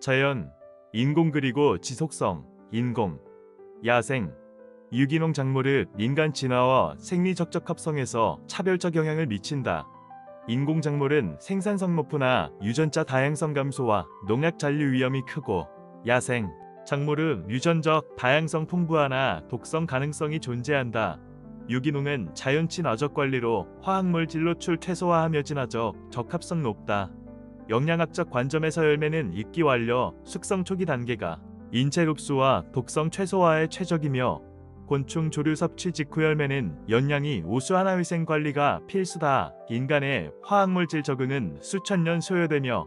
자연, 인공 그리고 지속성, 인공, 야생, 유기농 작물은 인간 진화와 생리 적적합성에서 차별적 영향을 미친다. 인공 작물은 생산성 높으나 유전자 다양성 감소와 농약 잔류 위험이 크고, 야생 작물은 유전적 다양성 풍부하나 독성 가능성이 존재한다. 유기농은 자연 친화적 관리로 화학물 진로출 최소화하며 진화적 적합성 높다. 영양학적 관점에서 열매는 익기 완료, 숙성 초기 단계가 인체 흡수와 독성 최소화에 최적이며, 곤충 조류 섭취 직후 열매는 영양이 우수한 위생 관리가 필수다. 인간의 화학물질 적응은 수천 년 소요되며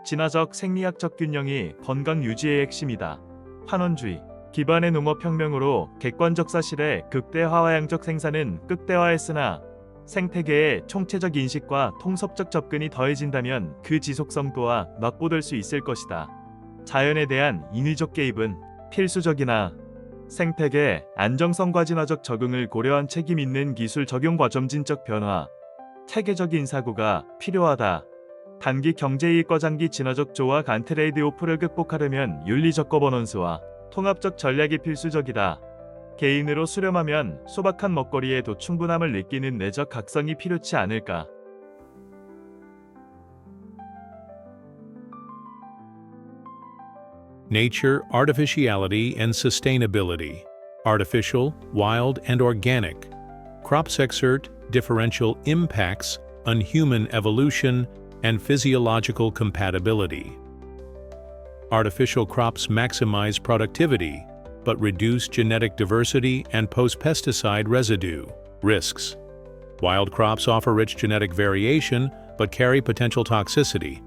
진화적 생리학적 균형이 건강 유지의 핵심이다. 환원주의 기반의 농업혁명으로 객관적 사실의 극대화와 양적 생산은 극대화했으나 생태계의 총체적 인식과 통섭적 접근이 더해진다면 그 지속성 또한 낙보될 수 있을 것이다. 자연에 대한 인위적 개입은 필수적이나 생태계 안정성과 진화적 적응을 고려한 책임 있는 기술 적용과 점진적 변화, 체계적인 사고가 필요하다. 단기 경제이익과 장기 진화적 조화 간 트레이드 오프를 극복하려면 윤리적 거버넌스와 통합적 전략이 필수적이다. 개인으로 수렴하면 소박한 먹거리에도 충분함을 느끼는 내적 각성이 필요치 않을까. Nature, Artificiality, and Sustainability. Artificial, Wild, and Organic. Crops exert differential impacts on human evolution and physiological compatibility. Artificial crops maximize productivity, but reduce genetic diversity and post-pesticide residue risks. Wild crops offer rich genetic variation, but carry potential toxicity.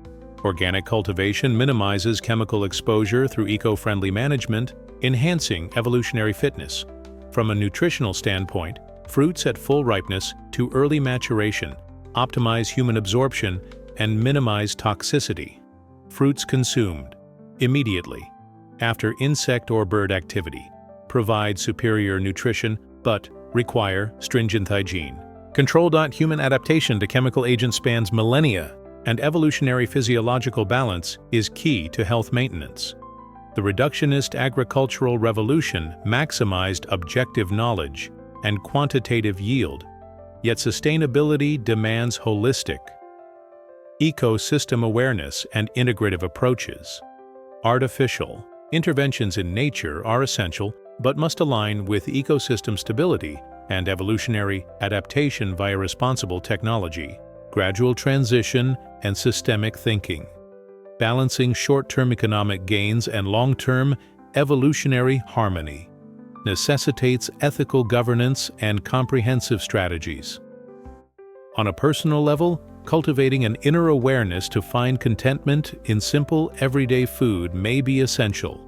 Organic cultivation minimizes chemical exposure through eco-friendly management, enhancing evolutionary fitness. From a nutritional standpoint, fruits at full ripeness to early maturation optimize human absorption and minimize toxicity. Fruits consumed immediately after insect or bird activity provide superior nutrition but require stringent hygiene. Controlled human adaptation to chemical agents spans millennia, and evolutionary physiological balance is key to health maintenance. The reductionist agricultural revolution maximized objective knowledge and quantitative yield, yet sustainability demands holistic, ecosystem awareness and integrative approaches. Artificial interventions in nature are essential but must align with ecosystem stability and evolutionary adaptation via responsible technology, gradual transition, and systemic thinking. Balancing short-term economic gains and long-term evolutionary harmony necessitates ethical governance and comprehensive strategies. On a personal level, cultivating an inner awareness to find contentment in simple, everyday food may be essential.